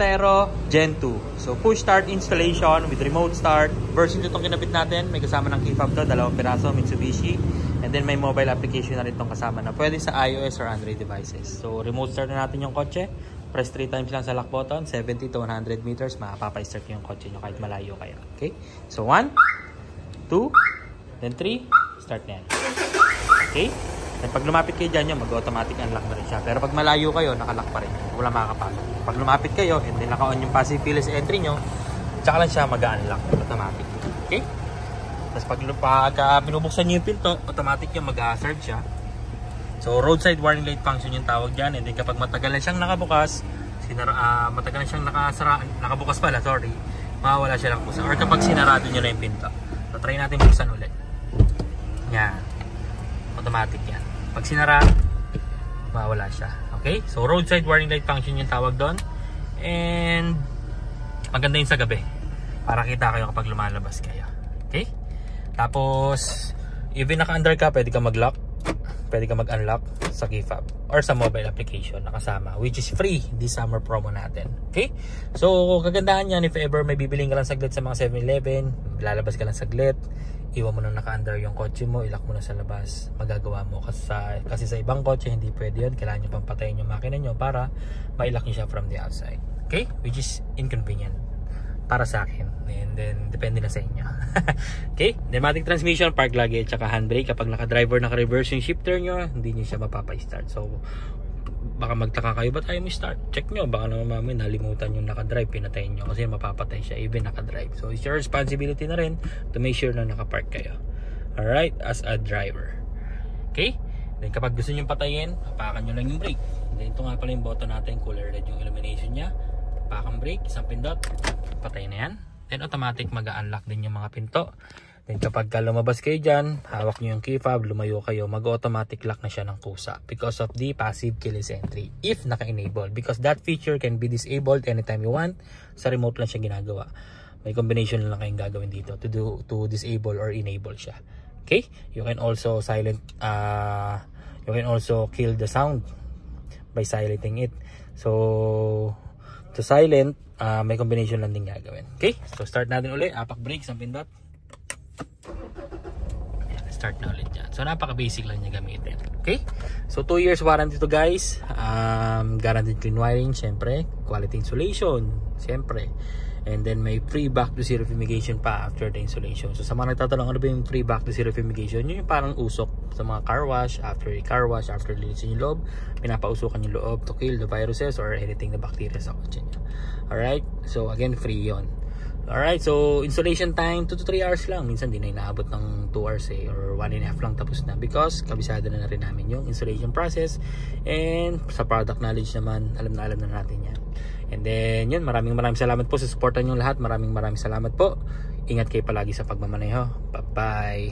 Montero Gen 2. So push start installation with remote start. Version 2 itong kinabit natin. May kasama ng key fob to, 2 piraso, Mitsubishi. And then may mobile application na rin itong kasama na pwede sa iOS or Android devices. So remote start na natin yung kotse. Press 3 times lang sa lock button. 70 to 100 meters, makapapa-start yung kotse nyo kahit malayo kayo. Okay? So 1, 2, then 3, start na yan. Okay? At pag lumapit kayo dyan, mag-automatic unlock na rin siya. Pero pag malayo kayo, nakalock pa rin. Wala makakapasok. Pag lumapit kayo, and then naka-on yung passive keyless entry nyo, tsaka lang siya mag-unlock automatic. Okay? Tapos pag binubuksan nyo yung pinto, automatic yung mag-hazard siya. So, roadside warning light function yung tawag dyan. And then kapag matagal na siyang nakabukas, matagal na siyang nakabukas pala, sorry, mawawala siya lang buksan. Or kapag sinarado nyo na yung pinto. So, try natin buksan ulit. Yan. Automatic yan. Pag sinara, mawala siya. Okay? So, roadside warning light function yung tawag doon. And, maganda yun sa gabi. Para kita kayo kapag lumalabas kayo. Okay? Tapos, even naka-under ka, pwede ka mag-lock. Pwede ka mag-unlock sa key fob. Or sa mobile application na kasama. Which is free this summer promo natin. Okay? So, kagandahan yan, if ever may bibiling ka lang saglit sa mga 7-Eleven, lalabas ka lang saglit, iwan mo na naka-under yung kotse mo, ilock mo na sa labas, magagawa mo. Kasi sa ibang kotse, hindi pwede yun. Kailangan nyo pang patayin yung makina nyo para ma-ilock nyo siya from the outside. Okay? Which is inconvenient para sa akin. And then, depende na sa inyo. Okay? Pneumatic transmission, park luggage, tsaka handbrake. Kapag naka-driver, naka-reverse yung shifter nyo, hindi nyo siya mapapay-start. So, baka magtaka kayo, ba't ayaw mo start? Check nyo, baka naman mamaya nalimutan yung nakadrive, pinatayin nyo kasi mapapatay siya even nakadrive. So it's your responsibility na rin to make sure na nakapark kayo. Alright, as a driver. Okay? Then kapag gusto nyo patayin, hapakan nyo lang yung brake. Then ito nga pala yung button natin, color red yung illumination nya. Hapakan brake, isang pindot, patay na yan. Then automatic mag-unlock din yung mga pinto. Then kapag lumabas kayo dyan, hawak nyo yung key fob, lumayo kayo, mag-automatic lock na siya ng kusa because of the passive keyless entry if naka-enable. Because that feature can be disabled anytime you want. Sa remote lang siya ginagawa. May combination lang kayong gagawin dito to disable or enable siya. Okay? You can also kill the sound by silencing it. So, to silent, may combination lang din gagawin. Okay? So, start natin ulit. Apak brake, isang pindot. Start na ulit yan. So napaka-basic lang niya gamitin. Okay? So 2 years warranty to guys. Guaranteed clean wiring, syempre. Quality insulation, syempre. And then may free back to zero fumigation pa after the installation. So sa mga nagtatanong ano ba yung free back to zero fumigation, yun yung parang usok sa mga car wash, after linisin yung loob, pinapausukan yung loob to kill the viruses or anything na bacteria sa kotse nyo. Alright? So again, free yon. Alright, so installation time 2 to 3 hours lang. Minsan di na inaabot ng 2 hours or 1.5 lang tapos na because kabisado na rin namin yung installation process. And sa product knowledge naman, alam na natin yan. And then yun, maraming salamat po sa supportan nyo lahat. Maraming salamat po. Ingat kayo palagi sa pagmamaneho. Bye bye.